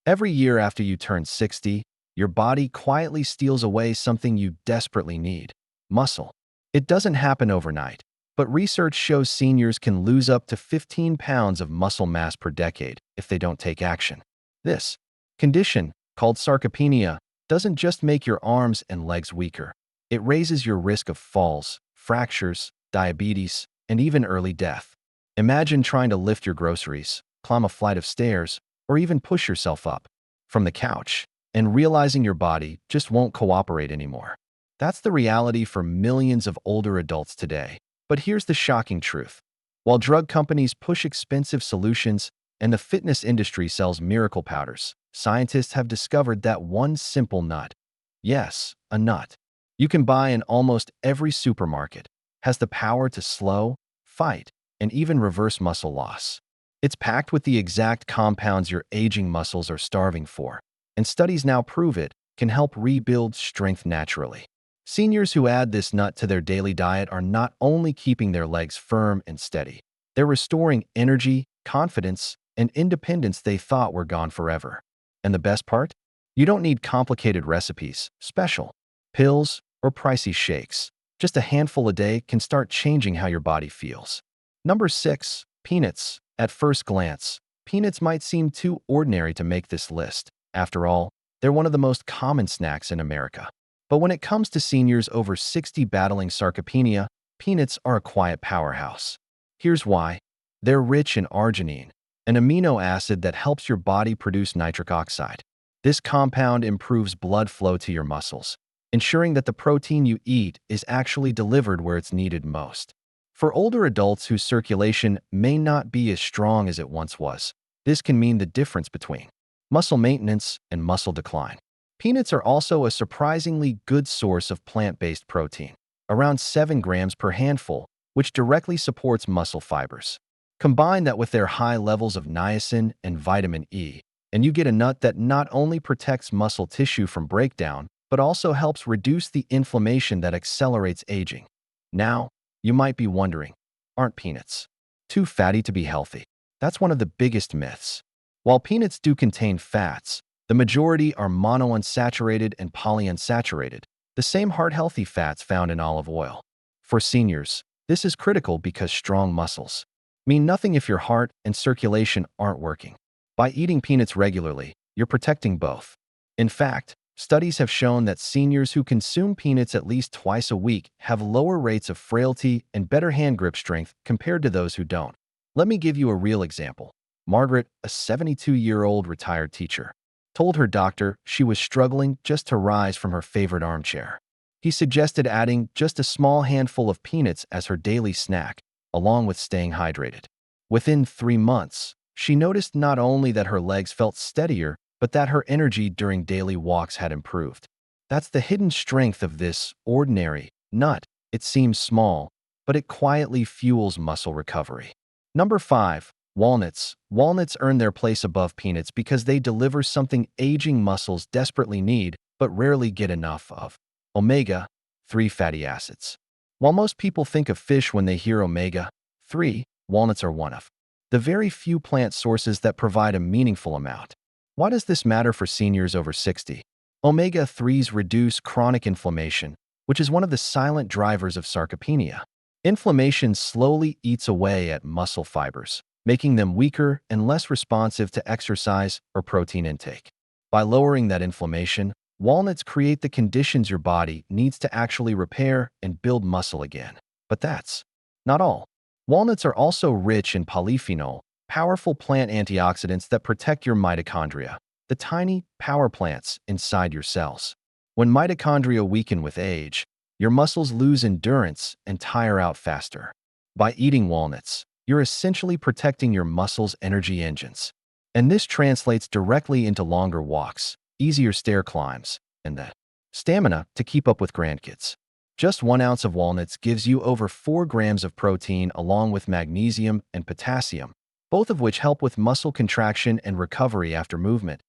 Every year after you turn 60, your body quietly steals away something you desperately need: muscle. It doesn't happen overnight, but research shows seniors can lose up to 15 pounds of muscle mass per decade if they don't take action. This condition, called sarcopenia, doesn't just make your arms and legs weaker. It raises your risk of falls, fractures, diabetes, and even early death. Imagine trying to lift your groceries, climb a flight of stairs, or even push yourself up from the couch, and realizing your body just won't cooperate anymore. That's the reality for millions of older adults today. But here's the shocking truth. While drug companies push expensive solutions and the fitness industry sells miracle powders, scientists have discovered that one simple nut, yes, a nut, you can buy in almost every supermarket, has the power to slow, fight, and even reverse muscle loss. It's packed with the exact compounds your aging muscles are starving for, and studies now prove it can help rebuild strength naturally. Seniors who add this nut to their daily diet are not only keeping their legs firm and steady, they're restoring energy, confidence, and independence they thought were gone forever. And the best part? You don't need complicated recipes, special pills, or pricey shakes. Just a handful a day can start changing how your body feels. Number 6. Peanuts. At first glance, peanuts might seem too ordinary to make this list. After all, they're one of the most common snacks in America. But when it comes to seniors over 60 battling sarcopenia, peanuts are a quiet powerhouse. Here's why. They're rich in arginine, an amino acid that helps your body produce nitric oxide. This compound improves blood flow to your muscles, ensuring that the protein you eat is actually delivered where it's needed most. For older adults whose circulation may not be as strong as it once was, this can mean the difference between muscle maintenance and muscle decline. Peanuts are also a surprisingly good source of plant-based protein, around 7 grams per handful, which directly supports muscle fibers. Combine that with their high levels of niacin and vitamin E, and you get a nut that not only protects muscle tissue from breakdown, but also helps reduce the inflammation that accelerates aging. Now, you might be wondering, aren't peanuts too fatty to be healthy? That's one of the biggest myths. While peanuts do contain fats, the majority are monounsaturated and polyunsaturated, the same heart-healthy fats found in olive oil. For seniors, this is critical because strong muscles mean nothing if your heart and circulation aren't working. By eating peanuts regularly, you're protecting both. In fact, studies have shown that seniors who consume peanuts at least twice a week have lower rates of frailty and better hand grip strength compared to those who don't. Let me give you a real example. Margaret, a 72-year-old retired teacher, told her doctor she was struggling just to rise from her favorite armchair. He suggested adding just a small handful of peanuts as her daily snack, along with staying hydrated. Within 3 months, she noticed not only that her legs felt steadier, but that her energy during daily walks had improved. That's the hidden strength of this ordinary nut. It seems small, but it quietly fuels muscle recovery. Number 5. Walnuts. Walnuts earn their place above peanuts because they deliver something aging muscles desperately need, but rarely get enough of: omega-3 fatty acids. While most people think of fish when they hear omega-3, walnuts are one of the very few plant sources that provide a meaningful amount. Why does this matter for seniors over 60? Omega-3s reduce chronic inflammation, which is one of the silent drivers of sarcopenia. Inflammation slowly eats away at muscle fibers, making them weaker and less responsive to exercise or protein intake. By lowering that inflammation, walnuts create the conditions your body needs to actually repair and build muscle again. But that's not all. Walnuts are also rich in polyphenol, powerful plant antioxidants that protect your mitochondria, the tiny power plants inside your cells. When mitochondria weaken with age, your muscles lose endurance and tire out faster. By eating walnuts, you're essentially protecting your muscles' energy engines. And this translates directly into longer walks, easier stair climbs, and the stamina to keep up with grandkids. Just 1 ounce of walnuts gives you over 4 grams of protein along with magnesium and potassium, both of which help with muscle contraction and recovery after movement.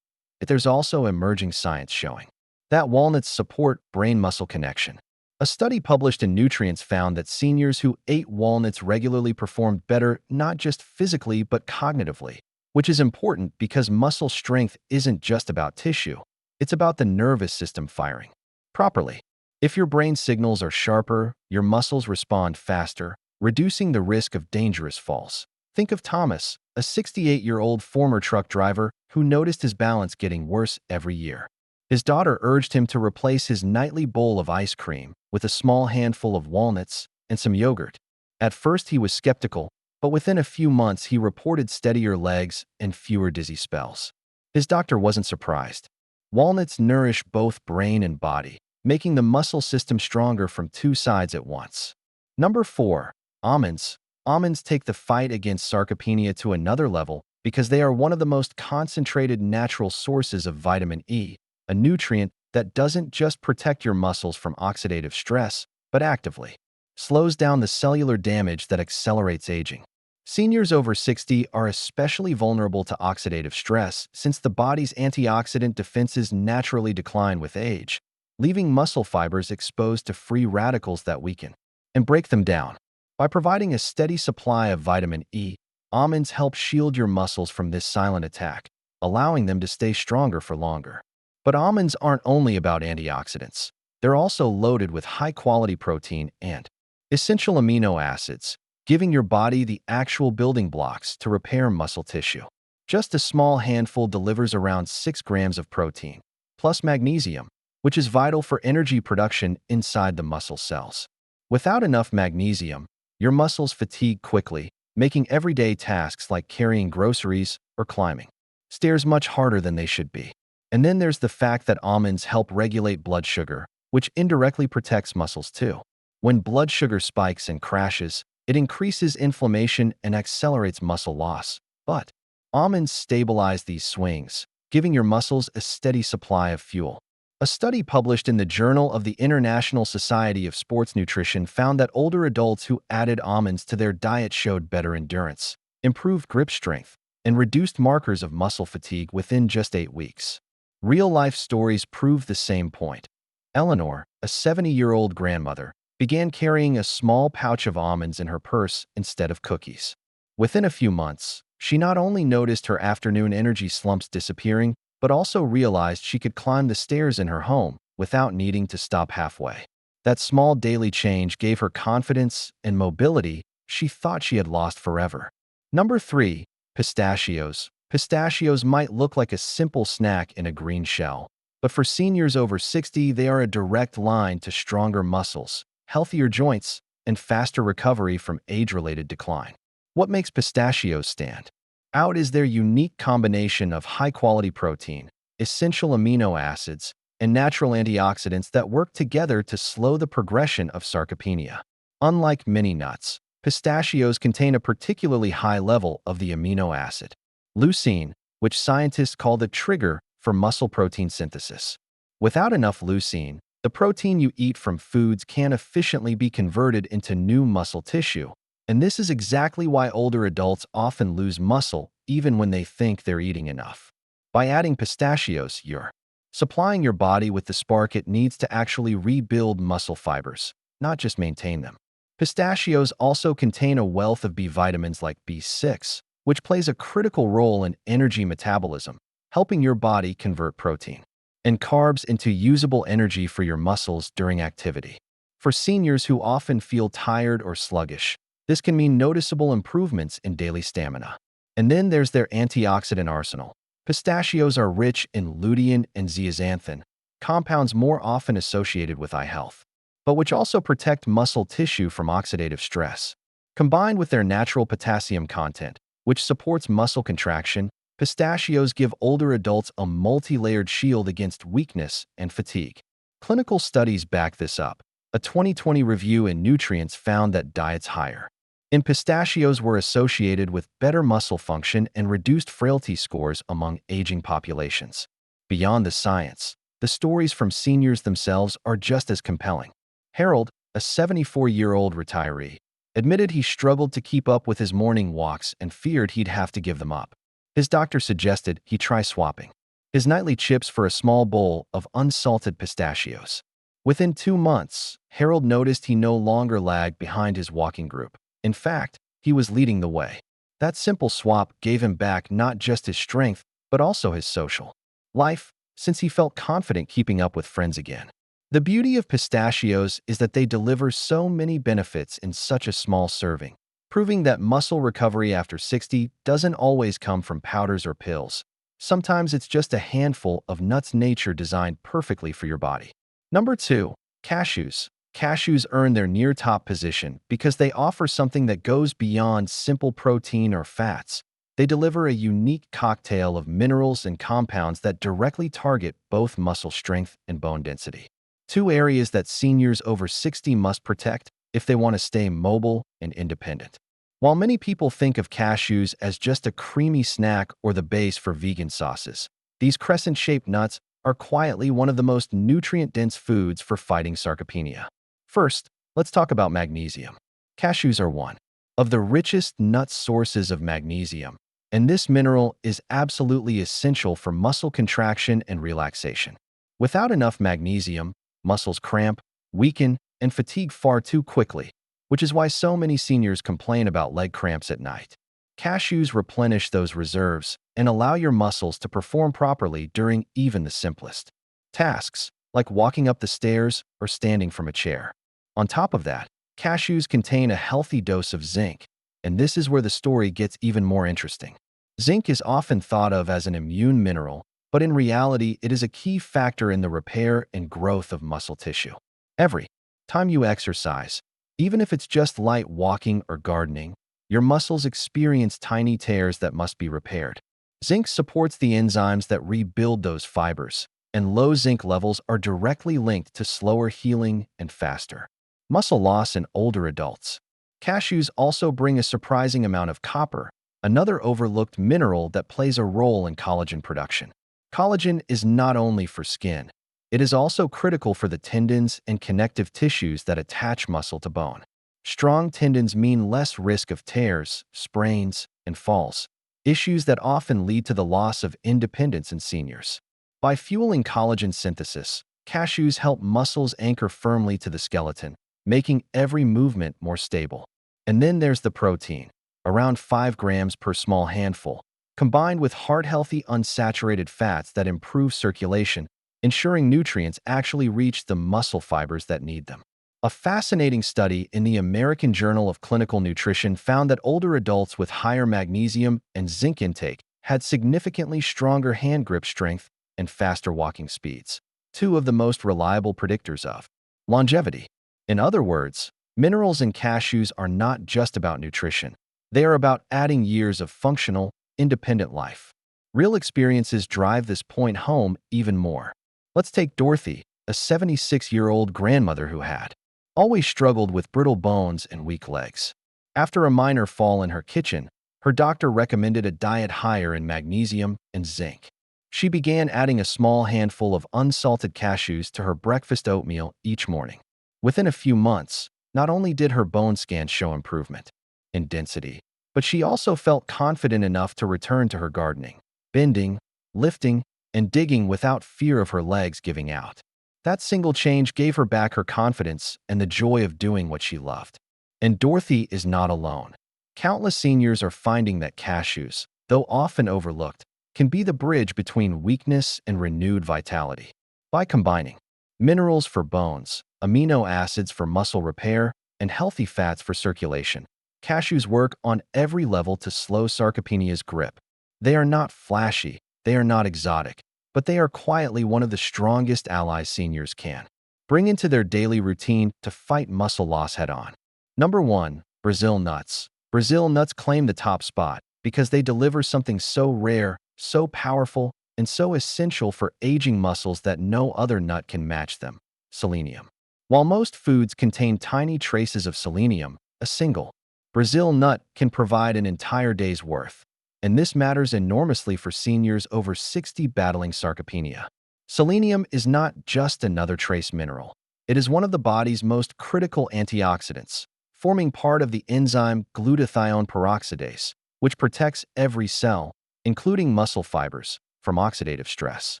But there's also emerging science showing that walnuts support brain-muscle connection. A study published in Nutrients found that seniors who ate walnuts regularly performed better not just physically but cognitively, which is important because muscle strength isn't just about tissue. It's about the nervous system firing properly. If your brain signals are sharper, your muscles respond faster, reducing the risk of dangerous falls. Think of Thomas, a 68-year-old former truck driver who noticed his balance getting worse every year. His daughter urged him to replace his nightly bowl of ice cream with a small handful of walnuts and some yogurt. At first he was skeptical, but within a few months he reported steadier legs and fewer dizzy spells. His doctor wasn't surprised. Walnuts nourish both brain and body, making the muscle system stronger from two sides at once. Number 4. Almonds. Almonds take the fight against sarcopenia to another level because they are one of the most concentrated natural sources of vitamin E, a nutrient that doesn't just protect your muscles from oxidative stress, but actively slows down the cellular damage that accelerates aging. Seniors over 60 are especially vulnerable to oxidative stress since the body's antioxidant defenses naturally decline with age, leaving muscle fibers exposed to free radicals that weaken and break them down. By providing a steady supply of vitamin E, almonds help shield your muscles from this silent attack, allowing them to stay stronger for longer. But almonds aren't only about antioxidants. They're also loaded with high-quality protein and essential amino acids, giving your body the actual building blocks to repair muscle tissue. Just a small handful delivers around 6 grams of protein, plus magnesium, which is vital for energy production inside the muscle cells. Without enough magnesium, your muscles fatigue quickly, making everyday tasks like carrying groceries or climbing stairs much harder than they should be. And then there's the fact that almonds help regulate blood sugar, which indirectly protects muscles too. When blood sugar spikes and crashes, it increases inflammation and accelerates muscle loss. But almonds stabilize these swings, giving your muscles a steady supply of fuel. A study published in the Journal of the International Society of Sports Nutrition found that older adults who added almonds to their diet showed better endurance, improved grip strength, and reduced markers of muscle fatigue within just 8 weeks. Real-life stories prove the same point. Eleanor, a 70-year-old grandmother, began carrying a small pouch of almonds in her purse instead of cookies. Within a few months, she not only noticed her afternoon energy slumps disappearing, but also realized she could climb the stairs in her home without needing to stop halfway. That small daily change gave her confidence and mobility she thought she had lost forever. Number 3. Pistachios. Pistachios might look like a simple snack in a green shell, but for seniors over 60, they are a direct line to stronger muscles, healthier joints, and faster recovery from age-related decline. What makes pistachios stand out is their unique combination of high-quality protein, essential amino acids, and natural antioxidants that work together to slow the progression of sarcopenia. Unlike many nuts, pistachios contain a particularly high level of the amino acid leucine, which scientists call the trigger for muscle protein synthesis. Without enough leucine, the protein you eat from foods can't efficiently be converted into new muscle tissue, and this is exactly why older adults often lose muscle even when they think they're eating enough. By adding pistachios, you're supplying your body with the spark it needs to actually rebuild muscle fibers, not just maintain them. Pistachios also contain a wealth of B vitamins like B6, which plays a critical role in energy metabolism, helping your body convert protein and carbs into usable energy for your muscles during activity. For seniors who often feel tired or sluggish, this can mean noticeable improvements in daily stamina. And then there's their antioxidant arsenal. Pistachios are rich in lutein and zeaxanthin, compounds more often associated with eye health, but which also protect muscle tissue from oxidative stress. Combined with their natural potassium content, which supports muscle contraction, pistachios give older adults a multi-layered shield against weakness and fatigue. Clinical studies back this up. A 2020 review in Nutrients found that diets higher in pistachios were associated with better muscle function and reduced frailty scores among aging populations. Beyond the science, the stories from seniors themselves are just as compelling. Harold, a 74-year-old retiree, admitted he struggled to keep up with his morning walks and feared he'd have to give them up. His doctor suggested he try swapping his nightly chips for a small bowl of unsalted pistachios. Within 2 months, Harold noticed he no longer lagged behind his walking group. In fact, he was leading the way. That simple swap gave him back not just his strength, but also his social life, since he felt confident keeping up with friends again. The beauty of pistachios is that they deliver so many benefits in such a small serving, proving that muscle recovery after 60 doesn't always come from powders or pills. Sometimes it's just a handful of nuts nature designed perfectly for your body. Number 2. Cashews. Cashews earn their near top position because they offer something that goes beyond simple protein or fats. They deliver a unique cocktail of minerals and compounds that directly target both muscle strength and bone density. Two areas that seniors over 60 must protect if they want to stay mobile and independent. While many people think of cashews as just a creamy snack or the base for vegan sauces, these crescent-shaped nuts are quietly one of the most nutrient-dense foods for fighting sarcopenia. First, let's talk about magnesium. Cashews are one of the richest nut sources of magnesium, and this mineral is absolutely essential for muscle contraction and relaxation. Without enough magnesium, muscles cramp, weaken, and fatigue far too quickly, which is why so many seniors complain about leg cramps at night. Cashews replenish those reserves and allow your muscles to perform properly during even the simplest tasks, like walking up the stairs or standing from a chair. On top of that, cashews contain a healthy dose of zinc, and this is where the story gets even more interesting. Zinc is often thought of as an immune mineral, but in reality, it is a key factor in the repair and growth of muscle tissue. Every time you exercise, even if it's just light walking or gardening, your muscles experience tiny tears that must be repaired. Zinc supports the enzymes that rebuild those fibers, and low zinc levels are directly linked to slower healing and faster muscle loss in older adults. Cashews also bring a surprising amount of copper, another overlooked mineral that plays a role in collagen production. Collagen is not only for skin, it is also critical for the tendons and connective tissues that attach muscle to bone. Strong tendons mean less risk of tears, sprains, and falls, issues that often lead to the loss of independence in seniors. By fueling collagen synthesis, cashews help muscles anchor firmly to the skeleton, making every movement more stable. And then there's the protein, around 5 grams per small handful, combined with heart-healthy unsaturated fats that improve circulation, ensuring nutrients actually reach the muscle fibers that need them. A fascinating study in the American Journal of Clinical Nutrition found that older adults with higher magnesium and zinc intake had significantly stronger hand grip strength and faster walking speeds, two of the most reliable predictors of longevity. In other words, minerals in cashews are not just about nutrition. They are about adding years of functional, independent life. Real experiences drive this point home even more. Let's take Dorothy, a 76-year-old grandmother who had always struggled with brittle bones and weak legs. After a minor fall in her kitchen, her doctor recommended a diet higher in magnesium and zinc. She began adding a small handful of unsalted cashews to her breakfast oatmeal each morning. Within a few months, not only did her bone scans show improvement in density, but she also felt confident enough to return to her gardening, bending, lifting, and digging without fear of her legs giving out. That single change gave her back her confidence and the joy of doing what she loved. And Dorothy is not alone. Countless seniors are finding that cashews, though often overlooked, can be the bridge between weakness and renewed vitality. By combining minerals for bones, amino acids for muscle repair, and healthy fats for circulation, cashews work on every level to slow sarcopenia's grip. They are not flashy, they are not exotic, but they are quietly one of the strongest allies seniors can bring into their daily routine to fight muscle loss head-on. Number 1. Brazil nuts. Brazil nuts claim the top spot because they deliver something so rare, so powerful, and so essential for aging muscles that no other nut can match them: selenium. While most foods contain tiny traces of selenium, a single Brazil nut can provide an entire day's worth. And this matters enormously for seniors over 60 battling sarcopenia. Selenium is not just another trace mineral. It is one of the body's most critical antioxidants, forming part of the enzyme glutathione peroxidase, which protects every cell, including muscle fibers, from oxidative stress.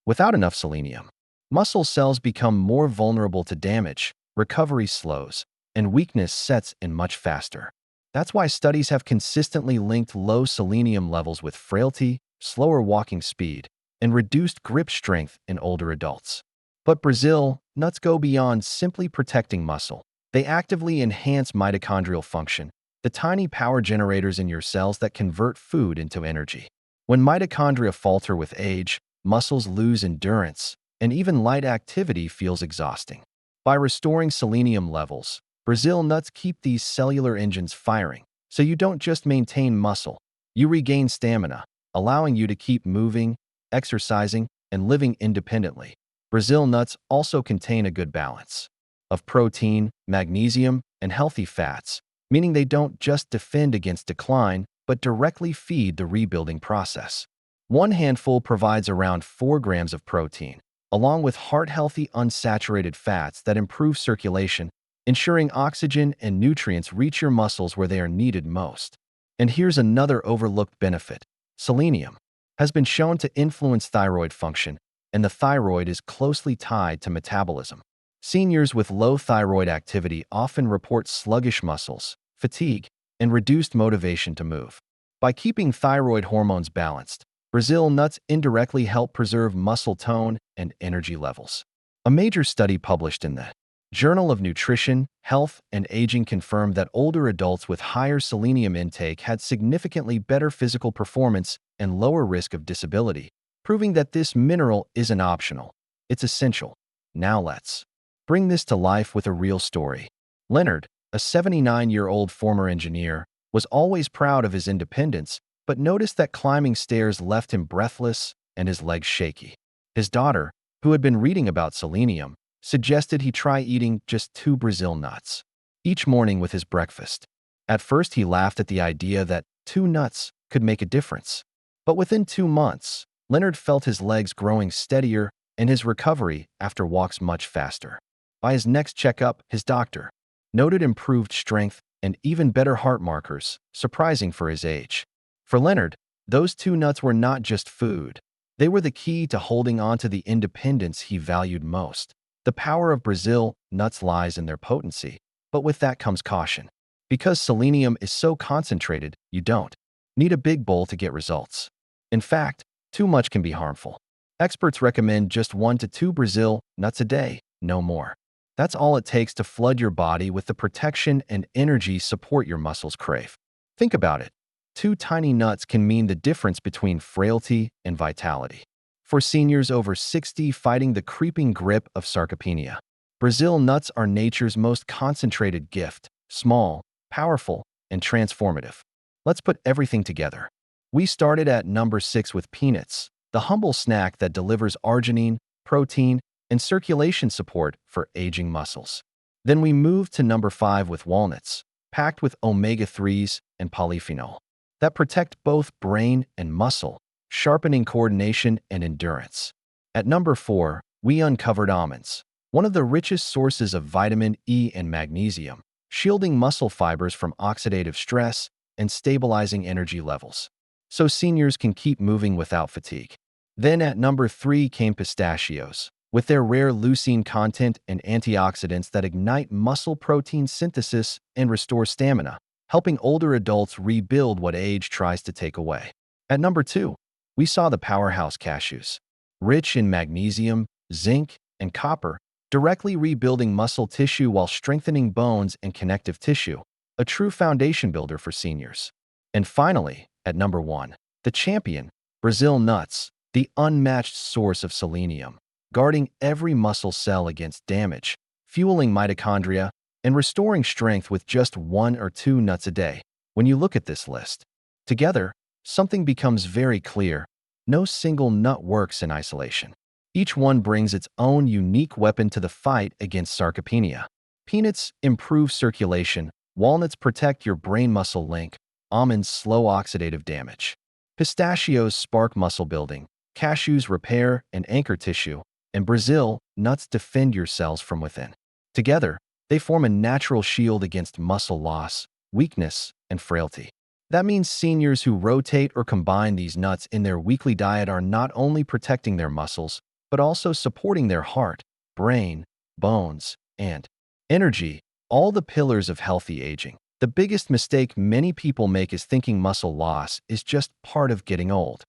Without enough selenium, muscle cells become more vulnerable to damage, recovery slows, and weakness sets in much faster. That's why studies have consistently linked low selenium levels with frailty, slower walking speed, and reduced grip strength in older adults. But Brazil nuts go beyond simply protecting muscle. They actively enhance mitochondrial function, the tiny power generators in your cells that convert food into energy. When mitochondria falter with age, muscles lose endurance, and even light activity feels exhausting. By restoring selenium levels, Brazil nuts keep these cellular engines firing, so you don't just maintain muscle, you regain stamina, allowing you to keep moving, exercising, and living independently. Brazil nuts also contain a good balance of protein, magnesium, and healthy fats, meaning they don't just defend against decline, but directly feed the rebuilding process. One handful provides around 4 grams of protein, along with heart-healthy unsaturated fats that improve circulation, ensuring oxygen and nutrients reach your muscles where they are needed most. And here's another overlooked benefit. Selenium has been shown to influence thyroid function, and the thyroid is closely tied to metabolism. Seniors with low thyroid activity often report sluggish muscles, fatigue, and reduced motivation to move. By keeping thyroid hormones balanced, Brazil nuts indirectly help preserve muscle tone and energy levels. A major study published in the Journal of Nutrition, Health, and Aging confirmed that older adults with higher selenium intake had significantly better physical performance and lower risk of disability, proving that this mineral isn't optional. It's essential. Now let's bring this to life with a real story. Leonard, a 79-year-old former engineer, was always proud of his independence, but noticed that climbing stairs left him breathless and his legs shaky. His daughter, who had been reading about selenium, suggested he try eating just 2 Brazil nuts each morning with his breakfast. At first, he laughed at the idea that 2 nuts could make a difference. But within 2 months, Leonard felt his legs growing steadier and his recovery after walks much faster. By his next checkup, his doctor noted improved strength and even better heart markers, surprising for his age. For Leonard, those 2 nuts were not just food. They were the key to holding on to the independence he valued most. The power of Brazil nuts lies in their potency, but with that comes caution. Because selenium is so concentrated, you don't need a big bowl to get results. In fact, too much can be harmful. Experts recommend just 1 to 2 Brazil nuts a day, no more. That's all it takes to flood your body with the protection and energy support your muscles crave. Think about it. 2 tiny nuts can mean the difference between frailty and vitality. For seniors over 60 fighting the creeping grip of sarcopenia, Brazil nuts are nature's most concentrated gift, small, powerful, and transformative. Let's put everything together. We started at number 6 with peanuts, the humble snack that delivers arginine, protein, and circulation support for aging muscles. Then we moved to number 5 with walnuts, packed with omega-3s and polyphenol that protect both brain and muscle, sharpening coordination and endurance. At number 4, we uncovered almonds, one of the richest sources of vitamin E and magnesium, shielding muscle fibers from oxidative stress and stabilizing energy levels, so seniors can keep moving without fatigue. Then at number 3 came pistachios, with their rare leucine content and antioxidants that ignite muscle protein synthesis and restore stamina, helping older adults rebuild what age tries to take away. At number 2, we saw the powerhouse cashews, rich in magnesium, zinc, and copper, directly rebuilding muscle tissue while strengthening bones and connective tissue, a true foundation builder for seniors. And finally, at number 1, the champion, Brazil nuts, the unmatched source of selenium, guarding every muscle cell against damage, fueling mitochondria, and restoring strength with just 1 or 2 nuts a day. When you look at this list together, something becomes very clear. No single nut works in isolation. Each one brings its own unique weapon to the fight against sarcopenia. Peanuts improve circulation, walnuts protect your brain-muscle link, almonds slow oxidative damage. Pistachios spark muscle building, cashews repair and anchor tissue, and Brazil nuts defend your cells from within. Together, they form a natural shield against muscle loss, weakness, and frailty. That means seniors who rotate or combine these nuts in their weekly diet are not only protecting their muscles, but also supporting their heart, brain, bones, and energy, all the pillars of healthy aging. The biggest mistake many people make is thinking muscle loss is just part of getting old.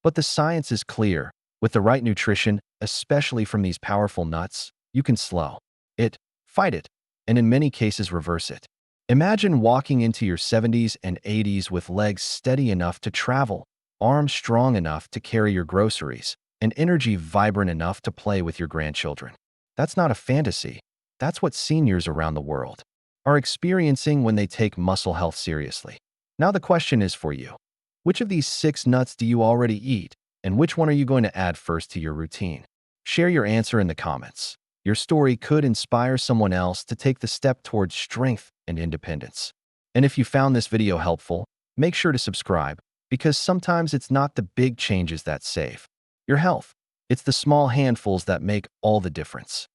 But the science is clear. With the right nutrition, especially from these powerful nuts, you can slow it, fight it, and in many cases reverse it. Imagine walking into your 70s and 80s with legs steady enough to travel, arms strong enough to carry your groceries, and energy vibrant enough to play with your grandchildren. That's not a fantasy. That's what seniors around the world are experiencing when they take muscle health seriously. Now the question is for you. Which of these 6 nuts do you already eat, and which one are you going to add first to your routine? Share your answer in the comments. Your story could inspire someone else to take the step towards strength and independence. And if you found this video helpful, make sure to subscribe, because sometimes it's not the big changes that save your health. It's the small handfuls that make all the difference.